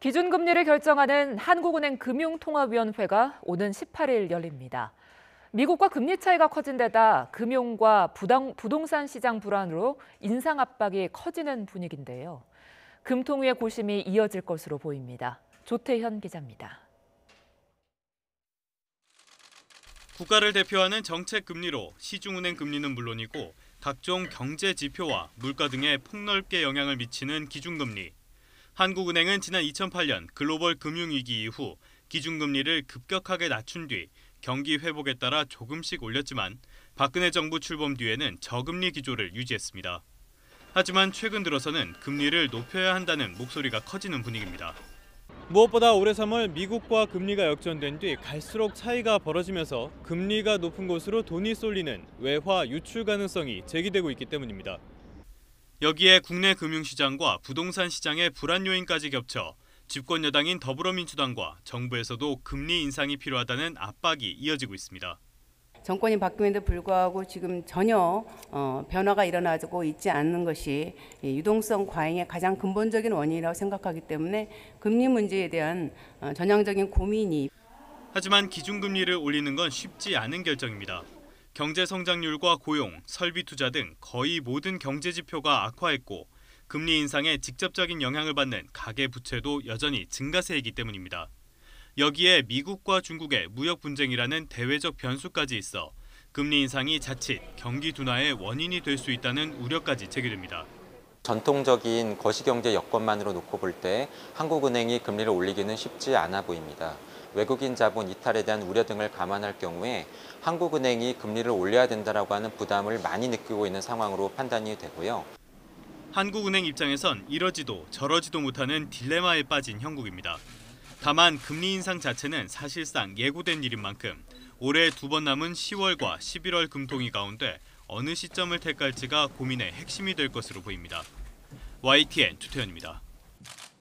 기준금리를 결정하는 한국은행 금융통화위원회가 오는 18일 열립니다. 미국과 금리 차이가 커진 데다 금융과 부동산 시장 불안으로 인상 압박이 커지는 분위기인데요. 금통위의 고심이 이어질 것으로 보입니다. 조태현 기자입니다. 국가를 대표하는 정책 금리로 시중은행 금리는 물론이고 각종 경제 지표와 물가 등에 폭넓게 영향을 미치는 기준금리. 한국은행은 지난 2008년 글로벌 금융위기 이후 기준금리를 급격하게 낮춘 뒤 경기 회복에 따라 조금씩 올렸지만 박근혜 정부 출범 뒤에는 저금리 기조를 유지했습니다. 하지만 최근 들어서는 금리를 높여야 한다는 목소리가 커지는 분위기입니다. 무엇보다 올해 3월 미국과 금리가 역전된 뒤 갈수록 차이가 벌어지면서 금리가 높은 곳으로 돈이 쏠리는 외화 유출 가능성이 제기되고 있기 때문입니다. 여기에 국내 금융시장과 부동산 시장의 불안 요인까지 겹쳐 집권 여당인 더불어민주당과 정부에서도 금리 인상이 필요하다는 압박이 이어지고 있습니다. 정권이 바뀌는데 불구하고 지금 전혀 변화가 일어나고 있지 않는 것이 유동성 과잉의 가장 근본적인 원인이라고 생각하기 때문에 금리 문제에 대한 전향적인 고민이. 하지만 기준금리를 올리는 건 쉽지 않은 결정입니다. 경제 성장률과 고용, 설비 투자 등 거의 모든 경제 지표가 악화했고 금리 인상에 직접적인 영향을 받는 가계 부채도 여전히 증가세이기 때문입니다. 여기에 미국과 중국의 무역 분쟁이라는 대외적 변수까지 있어 금리 인상이 자칫 경기 둔화의 원인이 될 수 있다는 우려까지 제기됩니다. 전통적인 거시경제 여건만으로 놓고 볼 때 한국은행이 금리를 올리기는 쉽지 않아 보입니다. 외국인 자본 이탈에 대한 우려 등을 감안할 경우에 한국은행이 금리를 올려야 된다라고 하는 부담을 많이 느끼고 있는 상황으로 판단이 되고요. 한국은행 입장에선 이러지도 저러지도 못하는 딜레마에 빠진 형국입니다. 다만 금리 인상 자체는 사실상 예고된 일인 만큼 올해 2번 남은 10월과 11월 금통위 가운데 어느 시점을 택할지가 고민의 핵심이 될 것으로 보입니다. YTN 조태현입니다.